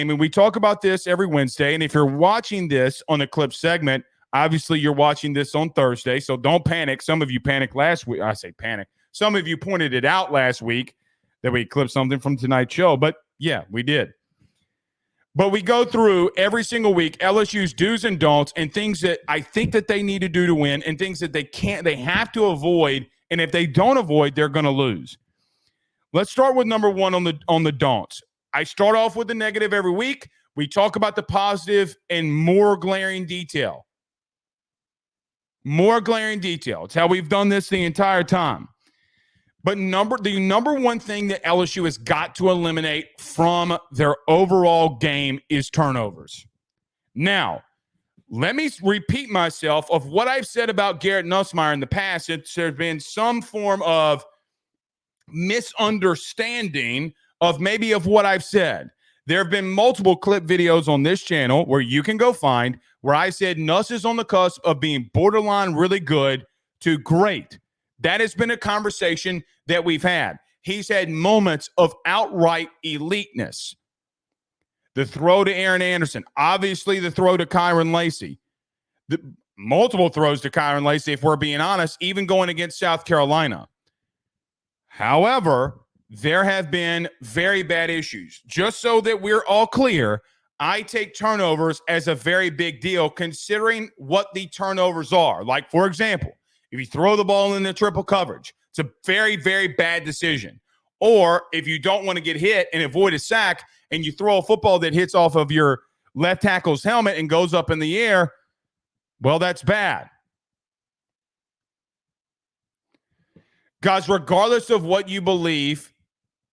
I mean, we talk about this every Wednesday, and if you're watching this on the clip segment, obviously you're watching this on Thursday, so don't panic. Some of you panicked last week. I say panic. Some of you pointed it out last week that we clipped something from tonight's show, but yeah, we did. But we go through every single week LSU's do's and don'ts and things that I think that they need to do to win and things that they have to avoid, and if they don't avoid, they're going to lose. Let's start with number one on the don'ts. I start off with the negative every week. We talk about the positive in more glaring detail. More glaring detail. It's how we've done this the entire time. But the number one thing that LSU has got to eliminate from their overall game is turnovers. Now, let me repeat myself of what I've said about Garrett Nussmeier in the past. There's been some form of misunderstanding of what I've said. There have been multiple clip videos on this channel where you can go find where I said Nuss is on the cusp of being borderline really good to great. That has been a conversation that we've had. He's had moments of outright eliteness. The throw to Aaron Anderson, obviously the throw to Kyron Lacy, the multiple throws to Kyron Lacy, if we're being honest, even going against South Carolina. However, there have been very bad issues. Just so that we're all clear, I take turnovers as a very big deal considering what the turnovers are. Like, for example, if you throw the ball in the triple coverage, it's a very, very bad decision. Or if you don't want to get hit and avoid a sack and you throw a football that hits off of your left tackle's helmet and goes up in the air, well, that's bad. Guys, regardless of what you believe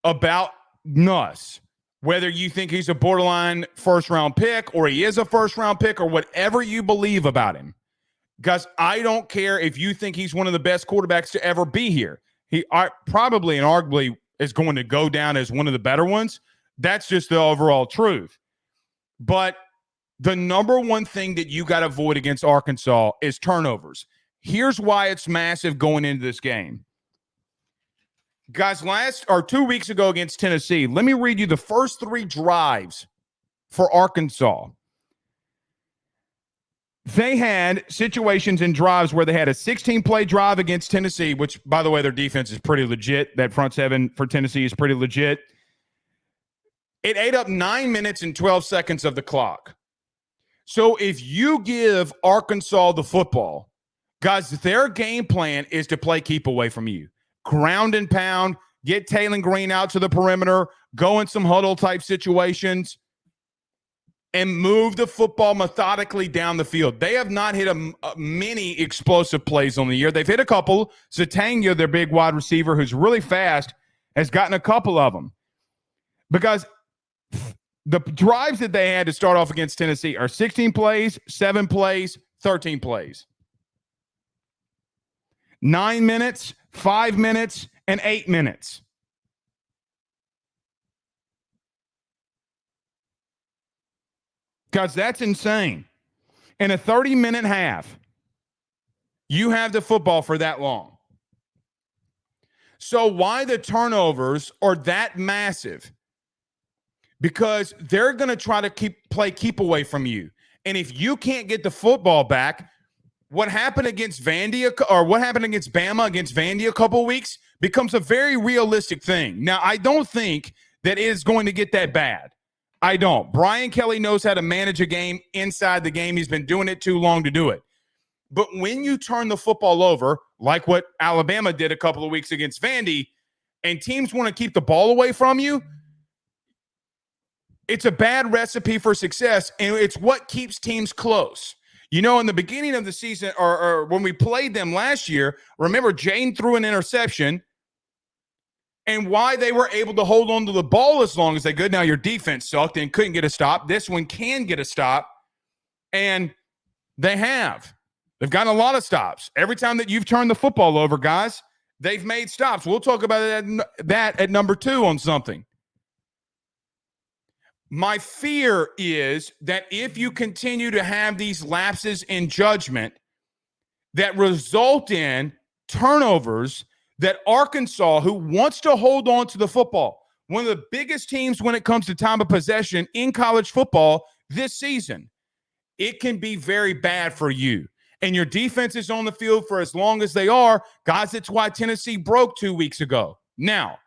about Nuss, whether you think he's a borderline first-round pick or he is a first-round pick or whatever you believe about him, guys, I don't care if you think he's one of the best quarterbacks to ever be here. He probably and arguably is going to go down as one of the better ones. That's just the overall truth. But the number one thing that you got to avoid against Arkansas is turnovers. Here's why it's massive going into this game. Guys, 2 weeks ago against Tennessee, let me read you the first 3 drives for Arkansas. They had situations in drives where they had a 16-play drive against Tennessee, which, by the way, their defense is pretty legit. That front seven for Tennessee is pretty legit. It ate up 9 minutes and 12 seconds of the clock. So if you give Arkansas the football, guys, their game plan is to play keep away from you. Ground and pound, get Taylon Green out to the perimeter, go in some huddle-type situations, and move the football methodically down the field. They have not hit many explosive plays on the year. They've hit a couple. Zatanga, their big wide receiver, who's really fast, has gotten a couple of them. Because the drives that they had to start off against Tennessee are 16 plays, 7 plays, 13 plays. 9 minutes, 5 minutes, and 8 minutes. Guys, that's insane. In a 30-minute half, you have the football for that long. So why the turnovers are that massive? Because they're going to try to keep away from you. And if you can't get the football back, what happened against Vandy or what happened against Bama against Vandy a couple of weeks becomes a very realistic thing. Now, I don't think that it is going to get that bad. I don't. Brian Kelly knows how to manage a game inside the game. He's been doing it too long to do it. But when you turn the football over, like what Alabama did a couple of weeks against Vandy, and teams want to keep the ball away from you, it's a bad recipe for success, and it's what keeps teams close. You know, in the beginning of the season, or when we played them last year, remember Jane threw an interception, and why they were able to hold on to the ball as long as they could. Now, your defense sucked and couldn't get a stop. This one can get a stop, and they have. They've gotten a lot of stops. Every time that you've turned the football over, guys, they've made stops. We'll talk about that at number 2 on something. My fear is that if you continue to have these lapses in judgment that result in turnovers, that Arkansas, who wants to hold on to the football, one of the biggest teams when it comes to time of possession in college football this season. It can be very bad for you. And your defense is on the field for as long as they are. Guys, that's why Tennessee broke 2 weeks ago. Now,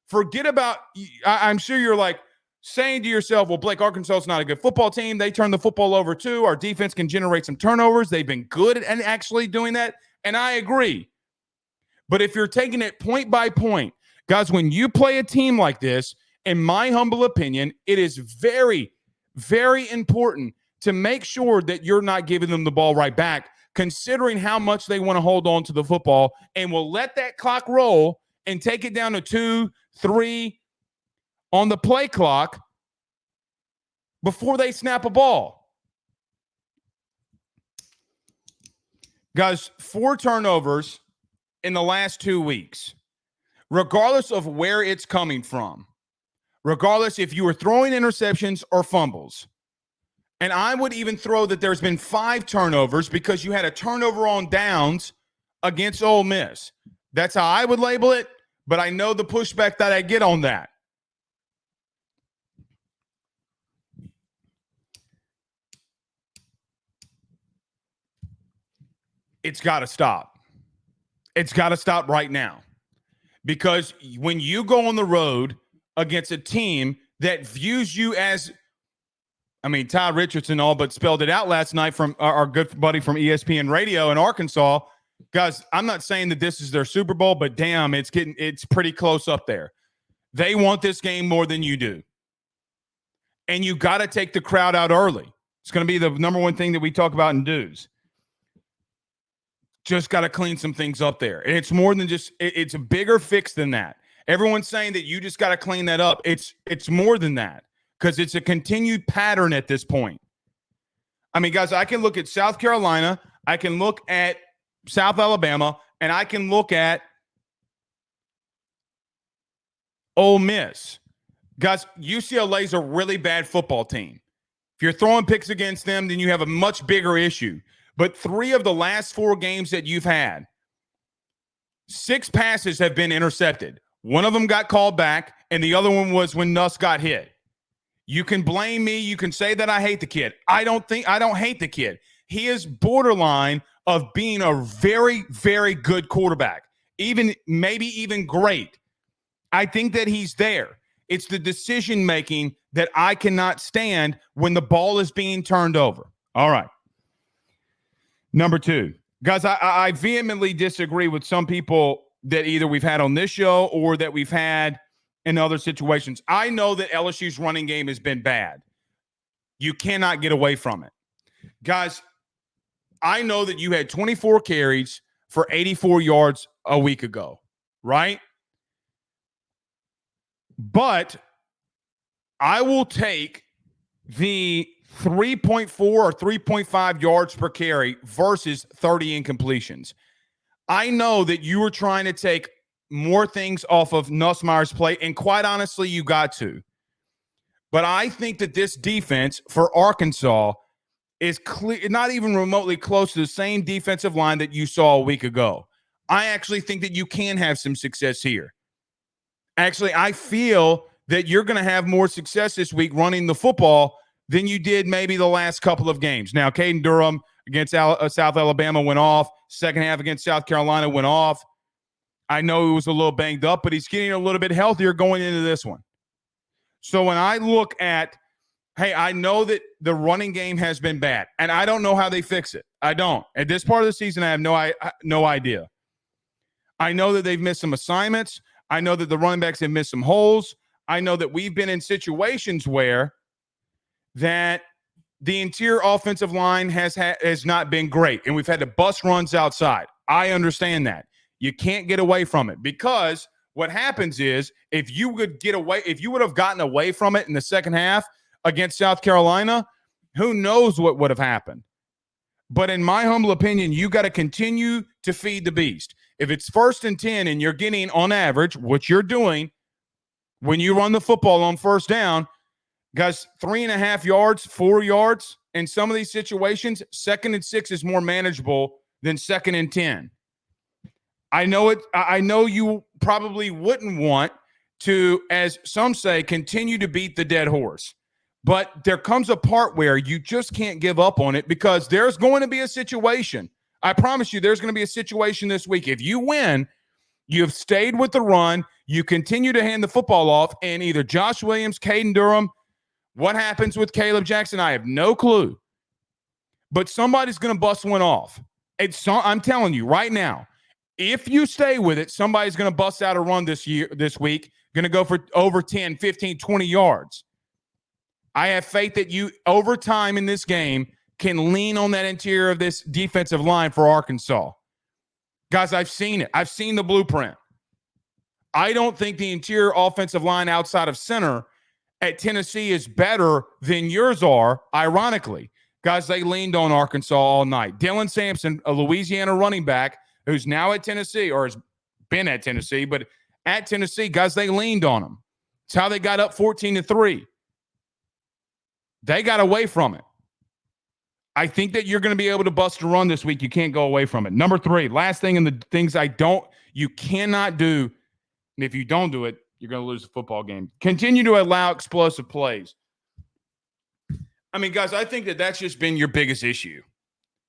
forget about – I'm sure you're like saying to yourself, well, Blake, Arkansas is not a good football team. They turn the football over too. Our defense can generate some turnovers. They've been good at actually doing that, and I agree. But if you're taking it point by point, guys, when you play a team like this, in my humble opinion, it is very, very important to make sure that you're not giving them the ball right back, considering how much they want to hold on to the football and will let that clock roll and take it down to 2, 3 on the play clock before they snap a ball. Guys, 4 turnovers in the last 2 weeks, regardless of where it's coming from, regardless if you were throwing interceptions or fumbles. And I would even throw that there's been 5 turnovers because you had a turnover on downs against Ole Miss. That's how I would label it, but I know the pushback that I get on that. It's got to stop. It's got to stop right now. Because when you go on the road against a team that views you as – I mean, Ty Richardson all but spelled it out last night from our good buddy from ESPN Radio in Arkansas. Guys, I'm not saying that this is their Super Bowl, but damn, it's pretty close up there. They want this game more than you do. And you got to take the crowd out early. It's going to be the number one thing that we talk about in dues. Just got to clean some things up there. And it's more than just, it's a bigger fix than that. Everyone's saying that you just got to clean that up. It's more than that. Because it's a continued pattern at this point. I mean, guys, I can look at South Carolina, I can look at South Alabama, and I can look at Ole Miss. Guys, UCLA is a really bad football team. If you're throwing picks against them, then you have a much bigger issue. But 3 of the last 4 games that you've had, 6 passes have been intercepted. One of them got called back, and the other one was when Nuss got hit. You can blame me. You can say that I hate the kid. I don't hate the kid. He is borderline of being a very, very good quarterback, maybe even great. I think that he's there. It's the decision-making that I cannot stand when the ball is being turned over. All right. Number 2. Guys, I vehemently disagree with some people that either we've had on this show or that we've had in other situations. I know that LSU's running game has been bad. You cannot get away from it. Guys, I know that you had 24 carries for 84 yards a week ago, right? But I will take the 3.4 or 3.5 yards per carry versus 30 incompletions. I know that you were trying to take more things off of Nussmeier's plate, and quite honestly, you got to. But I think that this defense for Arkansas is not even remotely close to the same defensive line that you saw a week ago. I actually think that you can have some success here. Actually, I feel that you're going to have more success this week running the football than you did maybe the last couple of games. Now, Caden Durham against South Alabama went off. Second half against South Carolina went off. I know he was a little banged up, but he's getting a little bit healthier going into this one. So when I look at, hey, I know that the running game has been bad, and I don't know how they fix it. I don't. At this part of the season, I have no idea. I know that they've missed some assignments. I know that the running backs have missed some holes. I know that we've been in situations where that the interior offensive line has not been great, and we've had to bust runs outside. I understand that. You can't get away from it, because what happens is if you would have gotten away from it in the second half against South Carolina, who knows what would have happened. But in my humble opinion, you got to continue to feed the beast. If it's 1st and 10 and you're getting on average what you're doing when you run the football on first down, guys, 3.5 yards, 4 yards in some of these situations, 2nd and 6 is more manageable than 2nd and 10. I know you probably wouldn't want to, as some say, continue to beat the dead horse. But there comes a part where you just can't give up on it, because there's going to be a situation. I promise you, there's going to be a situation this week. If you win, you've stayed with the run, you continue to hand the football off, and either Josh Williams, Caden Durham, what happens with Caleb Jackson, I have no clue. But somebody's going to bust one off. I'm telling you right now, if you stay with it, somebody's going to bust out a run this week, going to go for over 10, 15, 20 yards. I have faith that you, over time in this game, can lean on that interior of this defensive line for Arkansas. Guys, I've seen it. I've seen the blueprint. I don't think the interior offensive line outside of center at Tennessee is better than yours are, ironically. Guys, they leaned on Arkansas all night. Dylan Sampson, a Louisiana running back who's now at Tennessee, or has been at Tennessee, but at Tennessee, guys, they leaned on him. It's how they got up 14-3. They got away from it. I think that you're going to be able to bust a run this week. You can't go away from it. Number 3, last thing, and the things you cannot do, and if you don't do it, you're going to lose the football game. Continue to allow explosive plays. I mean, guys, I think that that's just been your biggest issue.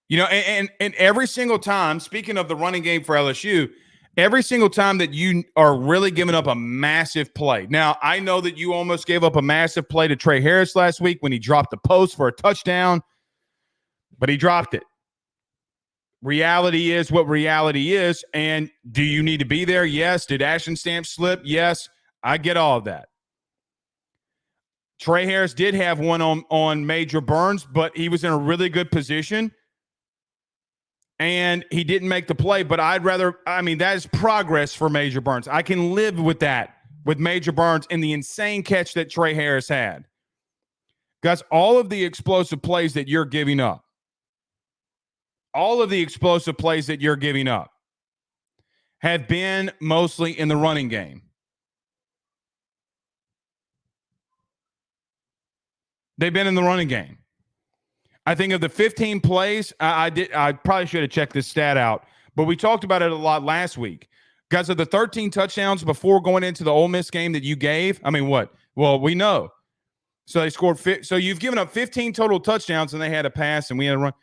You know, and every single time, speaking of the running game for LSU, every single time that you are really giving up a massive play. Now, I know that you almost gave up a massive play to Trey Harris last week when he dropped the post for a touchdown, but he dropped it. Reality is what reality is. And do you need to be there? Yes. Did Ashton Stamp slip? Yes. I get all of that. Trey Harris did have one on Major Burns, but he was in a really good position. And he didn't make the play, but that is progress for Major Burns. I can live with that, with Major Burns and the insane catch that Trey Harris had. Guys, all of the explosive plays that you're giving up, have been mostly in the running game. They've been in the running game. I think of the 15 plays, I probably should have checked this stat out, but we talked about it a lot last week. Guys, of the 13 touchdowns before going into the Ole Miss game that you gave, I mean, what? Well, we know. So they scored. So you've given up 15 total touchdowns, and they had a pass, and we had a run.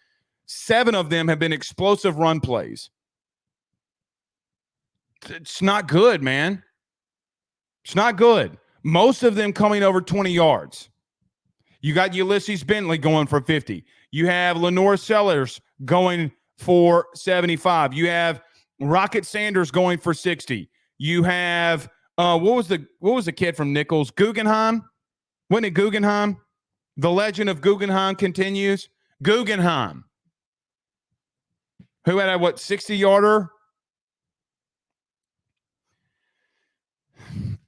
7 of them have been explosive run plays. It's not good, man. It's not good. Most of them coming over 20 yards. You got Ulysses Bentley going for 50. You have Lenore Sellers going for 75. You have Rocket Sanders going for 60. You have what was the kid from Nichols? Guggenheim? Wasn't it Guggenheim? The legend of Guggenheim continues. Guggenheim, who had a 60-yarder?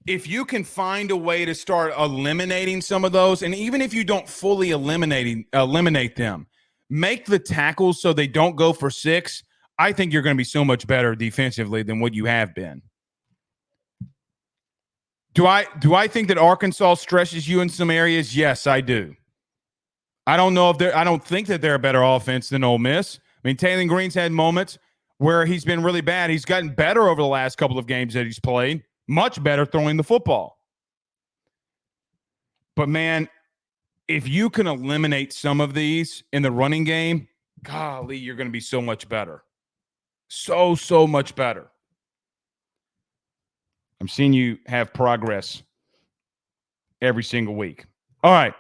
If you can find a way to start eliminating some of those, and even if you don't fully eliminate them, make the tackles so they don't go for 6, I think you're going to be so much better defensively than what you have been. Do I think that Arkansas stresses you in some areas? Yes, I do. I don't think that they're a better offense than Ole Miss. I mean, Taylon Green's had moments where he's been really bad. He's gotten better over the last couple of games that he's played. Much better throwing the football. But, man, if you can eliminate some of these in the running game, golly, you're going to be so much better. So much better. I'm seeing you have progress every single week. All right.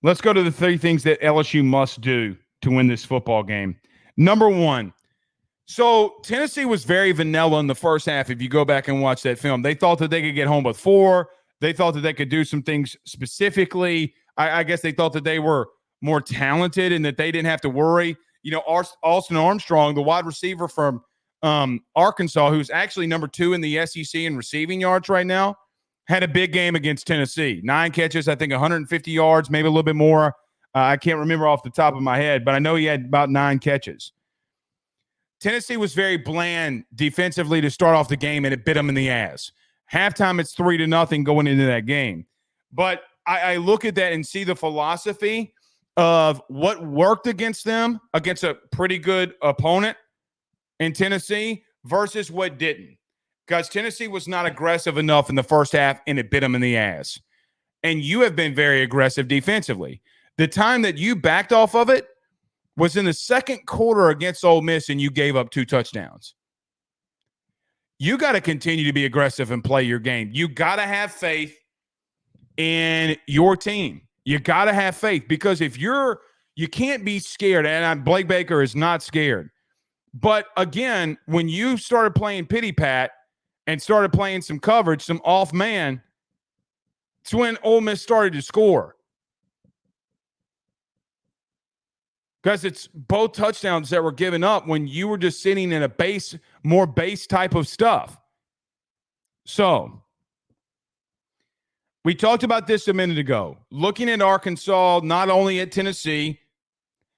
Let's go to the 3 things that LSU must do to win this football game. Number 1. So Tennessee was very vanilla in the first half. If you go back and watch that film, they thought that they could get home with 4. They thought that they could do some things specifically. I guess they thought that they were more talented and that they didn't have to worry. You know, Austin Armstrong, the wide receiver from Arkansas, who's actually number 2 in the SEC in receiving yards right now, had a big game against Tennessee. 9 catches, I think 150 yards, maybe a little bit more. I can't remember off the top of my head, but I know he had about 9 catches. Tennessee was very bland defensively to start off the game, and it bit them in the ass. Halftime, it's 3-0 going into that game. But I look at that and see the philosophy of what worked against them, against a pretty good opponent in Tennessee, versus what didn't. Guys, Tennessee was not aggressive enough in the first half, and it bit them in the ass. And you have been very aggressive defensively. The time that you backed off of it was in the second quarter against Ole Miss, and you gave up 2 touchdowns. You got to continue to be aggressive and play your game. You got to have faith in your team. You got to have faith, because if you can't be scared, and Blake Baker is not scared. But again, when you started playing pity pat and started playing some coverage, some off man, it's when Ole Miss started to score. Because it's both touchdowns that were given up when you were just sitting in a more base type of stuff. So, we talked about this a minute ago. Looking at Arkansas, not only at Tennessee,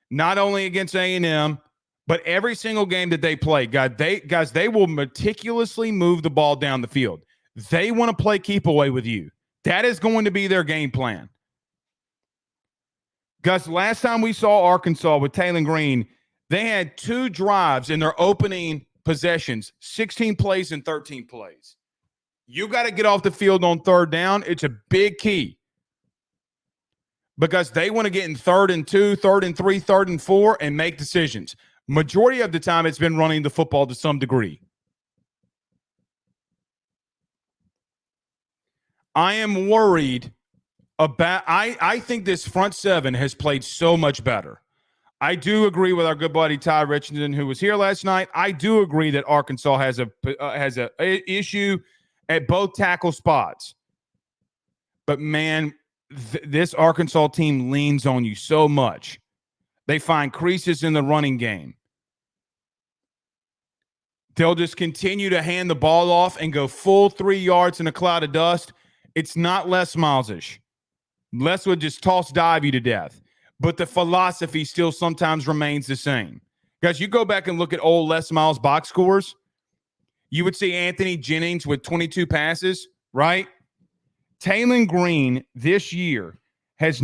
not only against A&M, but every single game that they play, they will meticulously move the ball down the field. They want to play keep away with you. That is going to be their game plan. Gus, last time we saw Arkansas with Taylon Green, they had 2 drives in their opening possessions, 16 plays and 13 plays. You got to get off the field on third down. It's a big key, because they want to get in 3rd and 2, 3rd and 3, 3rd and 4, and make decisions. Majority of the time, it's been running the football to some degree. I am worried about – I think this front seven has played so much better. I do agree with our good buddy Ty Richardson, who was here last night. I do agree that Arkansas has a issue at both tackle spots. But, man, this Arkansas team leans on you so much. They find creases in the running game. They'll just continue to hand the ball off and go full 3 yards in a cloud of dust. It's not Les Miles-ish. Les would just dive you to death. But the philosophy still sometimes remains the same. Guys, you go back and look at old Les Miles box scores, you would see Anthony Jennings with 22 passes, right? Taylon Green this year has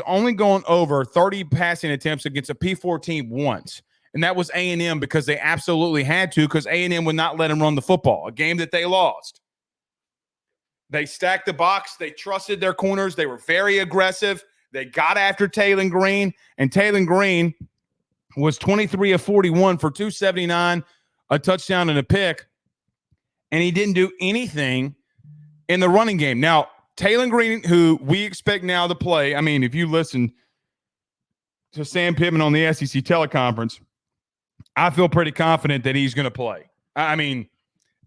only gone over 30 passing attempts against a P4 team once. And that was A&M, because they absolutely had to, because A&M would not let him run the football, a game that they lost. They stacked the box. They trusted their corners. They were very aggressive. They got after Taylon Green, and Taylon Green was 23 of 41 for 279, a touchdown and a pick, and he didn't do anything in the running game. Now, Taylon Green, who we expect now to play, I mean, if you listen to Sam Pittman on the SEC teleconference, I feel pretty confident that he's going to play. I mean,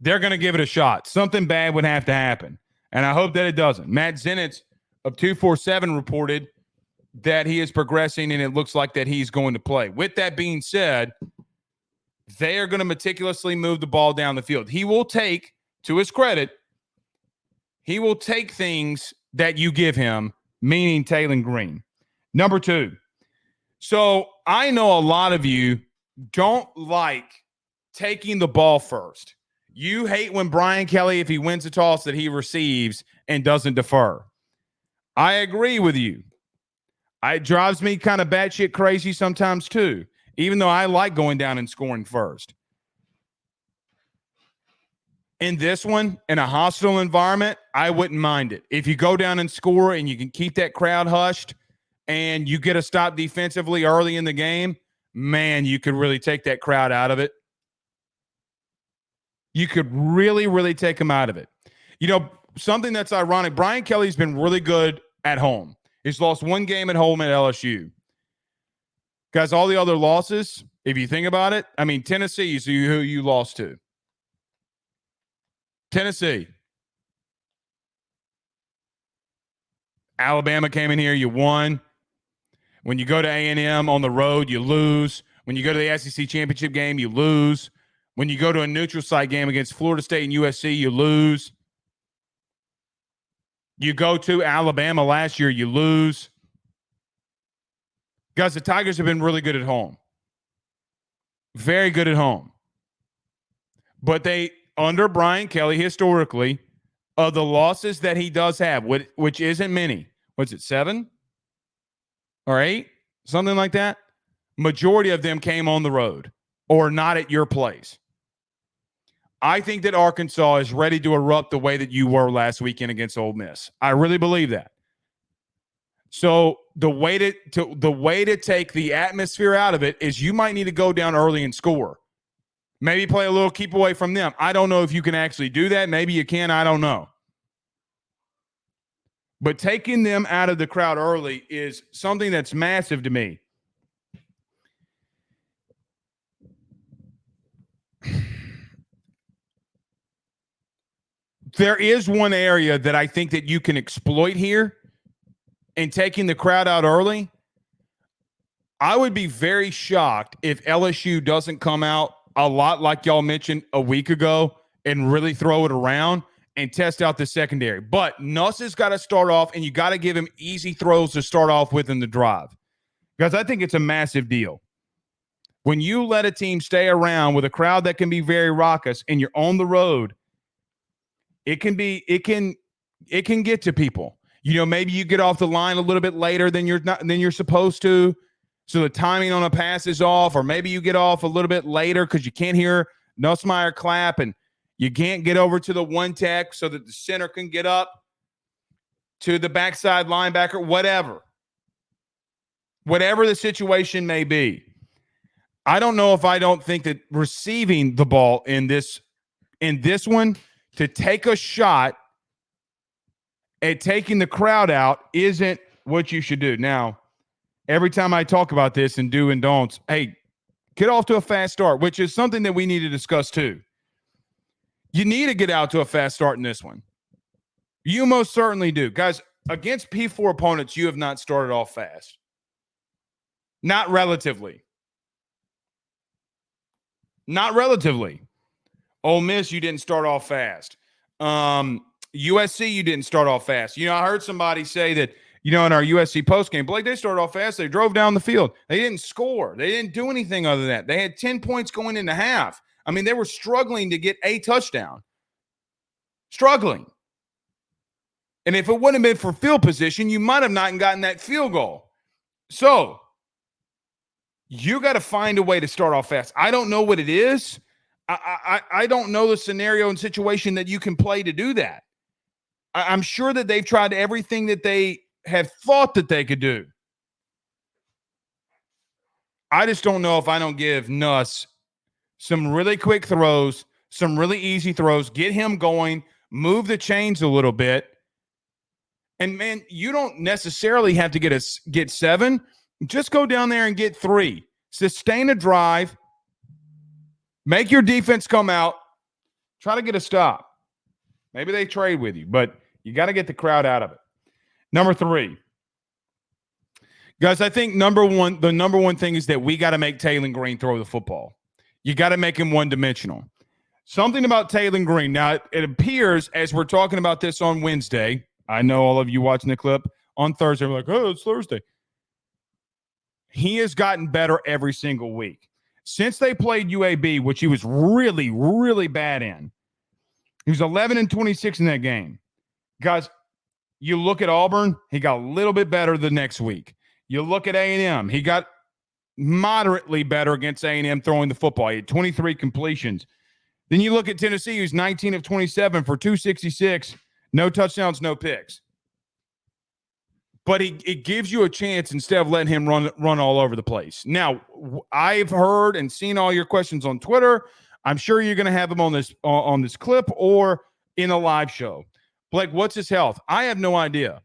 they're going to give it a shot. Something bad would have to happen, and I hope that it doesn't. Matt Zenitz of 247 reported that he is progressing, and it looks like that he's going to play. With that being said, they are going to meticulously move the ball down the field. He will take, to his credit, he will take things that you give him, meaning Taylon Green. Number 2. So I know a lot of you don't like taking the ball first. You hate when Brian Kelly, if he wins a toss, that he receives and doesn't defer. I agree with you. It drives me kind of batshit crazy sometimes too, even though I like going down and scoring first. In this one, in a hostile environment, I wouldn't mind it. If you go down and score and you can keep that crowd hushed and you get a stop defensively early in the game, man, you could really take that crowd out of it. You could really, really take them out of it. You know, something that's ironic, Brian Kelly's been really good at home. He's lost 1 game at home at LSU. Guys, all the other losses, if you think about it, I mean, Tennessee is who you lost to. Tennessee. Alabama came in here, you won. When you go to A&M on the road, you lose. When you go to the SEC championship game, you lose. When you go to a neutral site game against Florida State and USC, you lose. You go to Alabama last year, you lose. Guys, the Tigers have been really good at home. Very good at home. But they, under Brian Kelly, historically, of the losses that he does have, which isn't many, what's it, 7 or 8? Something like that. Majority of them came on the road or not at your place. I think that Arkansas is ready to erupt the way that you were last weekend against Ole Miss. I really believe that. So the way to take the atmosphere out of it is you might need to go down early and score. Maybe play a little keep away from them. I don't know if you can actually do that. Maybe you can. I don't know. But taking them out of the crowd early is something that's massive to me. There is one area that I think that you can exploit here in taking the crowd out early. I would be very shocked if LSU doesn't come out a lot like y'all mentioned a week ago and really throw it around and test out the secondary. But Nuss has got to start off, and you got to give him easy throws to start off with in the drive. Because I think it's a massive deal. When you let a team stay around with a crowd that can be very raucous and you're on the road, it can get to people. You know, maybe you get off the line a little bit later than you're supposed to. So the timing on a pass is off, or maybe you get off a little bit later because you can't hear Nussmeier clap and you can't get over to the one tech so that the center can get up to the backside linebacker, whatever the situation may be. I don't know if I don't think that receiving the ball in this one to take a shot at taking the crowd out isn't what you should do. Now, every time I talk about this and do and don'ts, hey, get off to a fast start, which is something that we need to discuss too. You need to get out to a fast start in this one. You most certainly do. Guys, against P4 opponents, you have not started off fast. Not relatively. Not relatively. Ole Miss, you didn't start off fast. USC, you didn't start off fast. You know, I heard somebody say that, you know, in our USC postgame, Blake, they started off fast. They drove down the field. They didn't score. They didn't do anything other than that. They had 10 points going into half. I mean, they were struggling to get a touchdown. Struggling. And if it wouldn't have been for field position, you might have not gotten that field goal. So you got to find a way to start off fast. I don't know what it is. I don't know the scenario and situation that you can play to do that. I'm sure that they've tried everything that they have thought that they could do. I just don't know if I don't give Nuss some really quick throws, some really easy throws, get him going, move the chains a little bit. And, man, you don't necessarily have to get 7. Just go down there and get 3. Sustain a drive. Make your defense come out. Try to get a stop. Maybe they trade with you, but you got to get the crowd out of it. Number 3. Guys, I think the number one thing is that we got to make Taylon Green throw the football. You got to make him one-dimensional. Something about Taylon Green. Now, it appears as we're talking about this on Wednesday, I know all of you watching the clip on Thursday are like, oh, it's Thursday. He has gotten better every single week. Since they played UAB, which he was really, really bad in, he was 11-26 in that game. Guys, you look at Auburn, he got a little bit better the next week. You look at A&M, he got moderately better against A&M throwing the football. He had 23 completions. Then you look at Tennessee, who's 19 of 27 for 266, no touchdowns, no picks. But it gives you a chance instead of letting him run all over the place. Now, I've heard and seen all your questions on Twitter. I'm sure you're going to have them on this clip or in a live show. Blake, what's his health? I have no idea.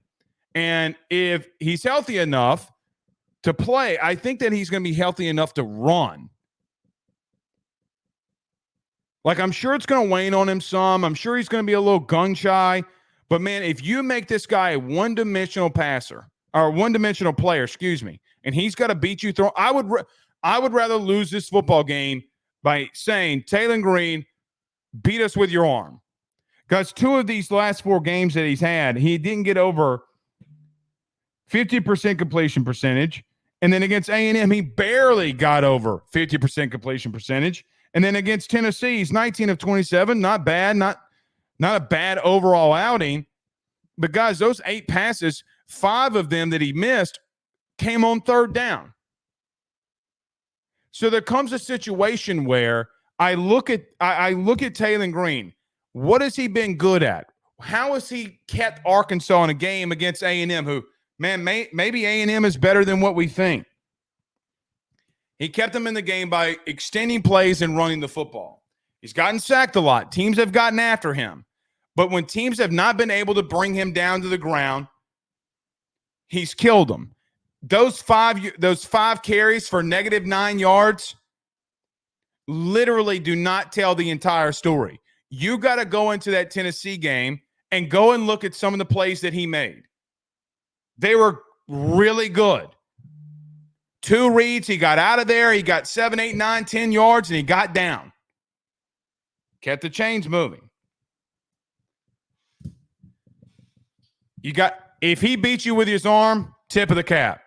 And if he's healthy enough to play, I think that he's going to be healthy enough to run. Like, I'm sure it's going to wane on him some. I'm sure he's going to be a little gun-shy. But, man, if you make this guy a one-dimensional passer or one-dimensional player, and he's got to beat you through, I would rather lose this football game by saying, Taylon Green, beat us with your arm. Because 2 of these last 4 games that he's had, he didn't get over 50% completion percentage. And then against A&M, he barely got over 50% completion percentage. And then against Tennessee, he's 19 of 27. Not bad, not a bad overall outing. But, guys, those 8 passes, 5 of them that he missed came on 3rd down. So there comes a situation where I look at Taylon Green. What has he been good at? How has he kept Arkansas in a game against A&M, who, man, maybe A&M is better than what we think? He kept them in the game by extending plays and running the football. He's gotten sacked a lot. Teams have gotten after him. But when teams have not been able to bring him down to the ground, he's killed them. Those five carries for -9 yards literally do not tell the entire story. You got to go into that Tennessee game and go and look at some of the plays that he made. They were really good. 2 reads, he got out of there. He got 7, 8, 9, 10 yards, and he got down. Kept the chains moving. If he beats you with his arm, tip of the cap.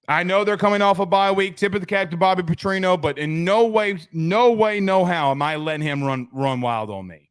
I know they're coming off a bye week, tip of the cap to Bobby Petrino, but in no way, no how am I letting him run wild on me.